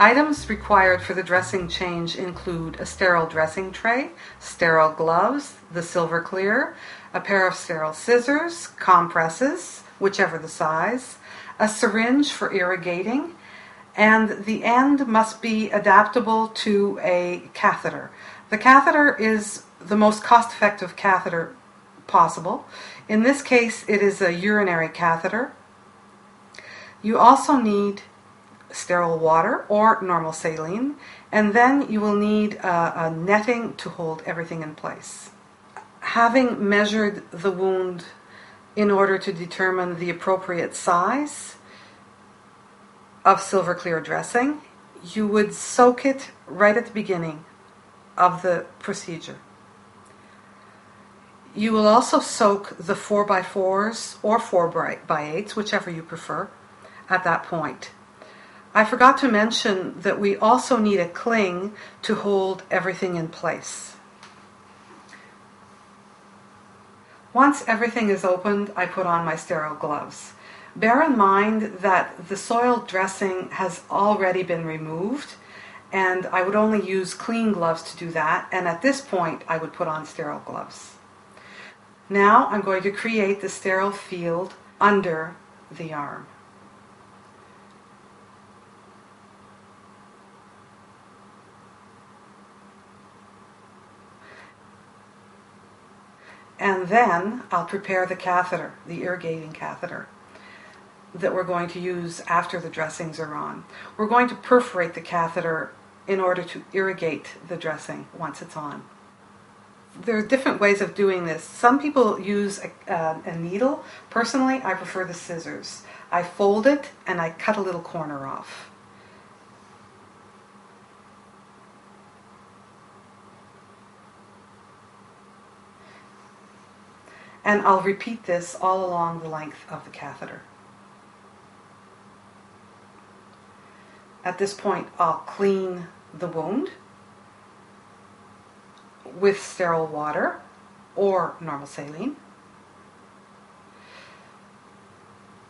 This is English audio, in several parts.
Items required for the dressing change include a sterile dressing tray, sterile gloves, the Silver Clear, a pair of sterile scissors, compresses, whichever the size, a syringe for irrigating, and the end must be adaptable to a catheter. The catheter is the most cost-effective catheter possible. In this case, it is a urinary catheter. You also need sterile water or normal saline, and then you will need a netting to hold everything in place. Having measured the wound in order to determine the appropriate size of Silver Clear dressing, you would soak it right at the beginning of the procedure. You will also soak the 4x4s or 4x8s, whichever you prefer, at that point. I forgot to mention that we also need a cling to hold everything in place. Once everything is opened, I put on my sterile gloves. Bear in mind that the soiled dressing has already been removed, and I would only use clean gloves to do that, and at this point I would put on sterile gloves. Now I'm going to create the sterile field under the arm. And then I'll prepare the catheter, the irrigating catheter, that we're going to use after the dressings are on. We're going to perforate the catheter in order to irrigate the dressing once it's on. There are different ways of doing this. Some people use a needle. Personally, I prefer the scissors. I fold it and I cut a little corner off. And I'll repeat this all along the length of the catheter. At this point, I'll clean the wound with sterile water or normal saline.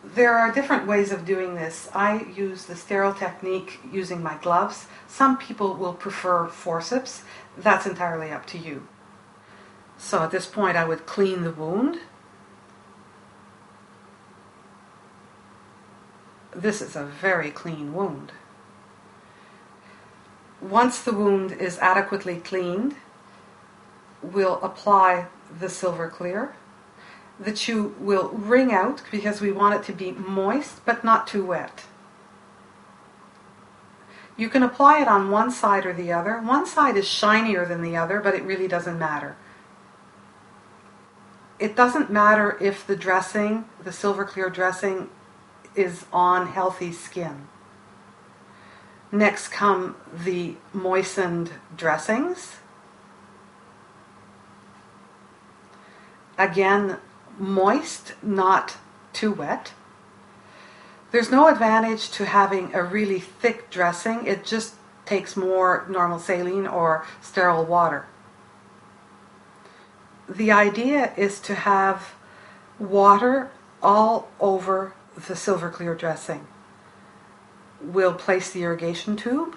There are different ways of doing this. I use the sterile technique using my gloves. Some people will prefer forceps. That's entirely up to you. So at this point I would clean the wound. This is a very clean wound. Once the wound is adequately cleaned, we'll apply the Silver Clear that you will wring out because we want it to be moist but not too wet. You can apply it on one side or the other. One side is shinier than the other, but it really doesn't matter. It doesn't matter if the dressing, the Silver Clear dressing, is on healthy skin. Next come the moistened dressings. Again, moist, not too wet. There's no advantage to having a really thick dressing. It just takes more normal saline or sterile water. The idea is to have water all over the Silver Clear dressing. We'll place the irrigation tube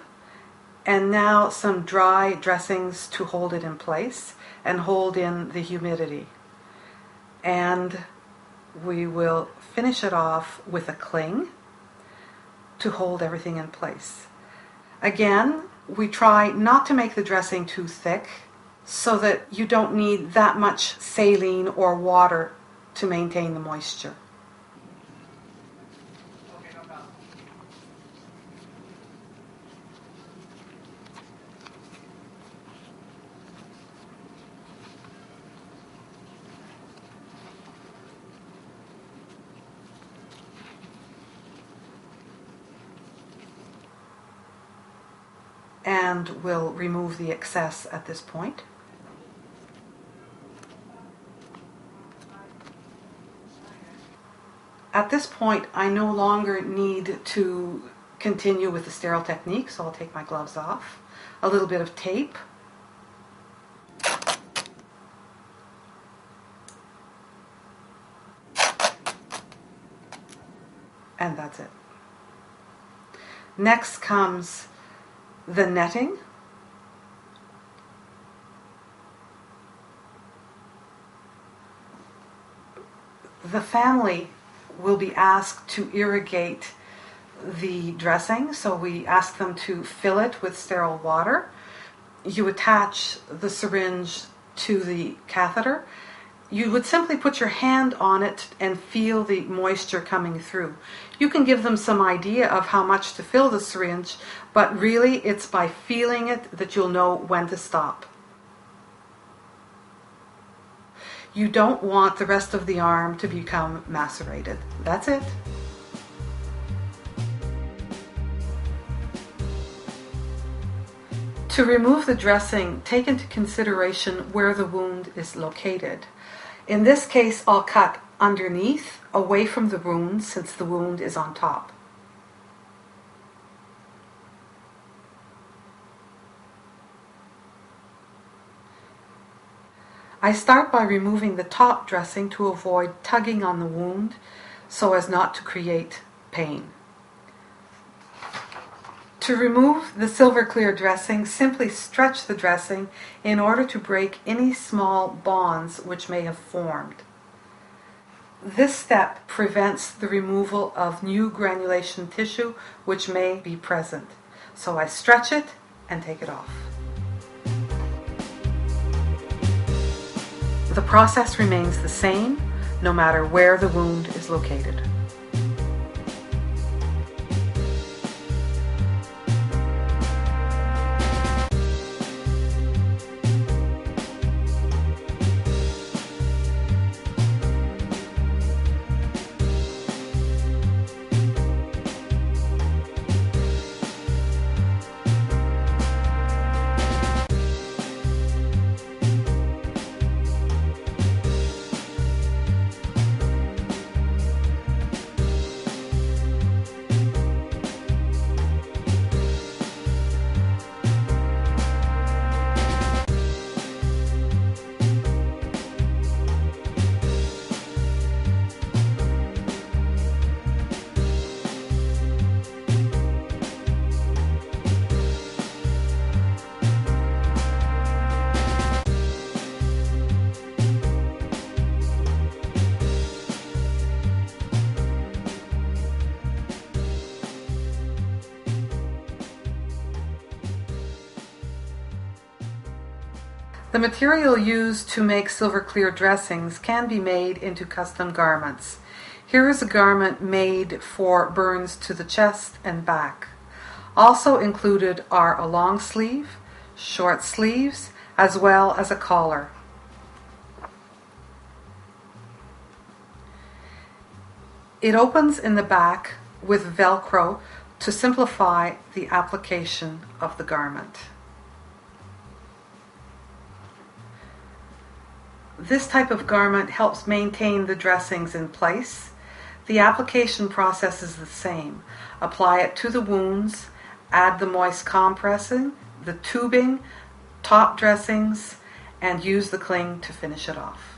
and now some dry dressings to hold it in place and hold in the humidity. And we will finish it off with a cling to hold everything in place. Again, we try not to make the dressing too thick so that you don't need that much saline or water to maintain the moisture. And we'll remove the excess at this point. At this point, I no longer need to continue with the sterile technique, so I'll take my gloves off. A little bit of tape. And that's it. Next comes the netting, the family will be asked to irrigate the dressing, so we ask them to fill it with sterile water. You attach the syringe to the catheter. You would simply put your hand on it and feel the moisture coming through. You can give them some idea of how much to fill the syringe, but really it's by feeling it that you'll know when to stop. You don't want the rest of the arm to become macerated. That's it. To remove the dressing, take into consideration where the wound is located. In this case, I'll cut underneath, away from the wound, since the wound is on top. I start by removing the top dressing to avoid tugging on the wound so as not to create pain. To remove the silver clear dressing, simply stretch the dressing in order to break any small bonds which may have formed. This step prevents the removal of new granulation tissue which may be present. So I stretch it and take it off. The process remains the same no matter where the wound is located. The material used to make silver clear dressings can be made into custom garments. Here is a garment made for burns to the chest and back. Also included are a long sleeve, short sleeves, as well as a collar. It opens in the back with Velcro to simplify the application of the garment. This type of garment helps maintain the dressings in place. The application process is the same. Apply it to the wounds, add the moist compressing, the tubing, top dressings, and use the cling to finish it off.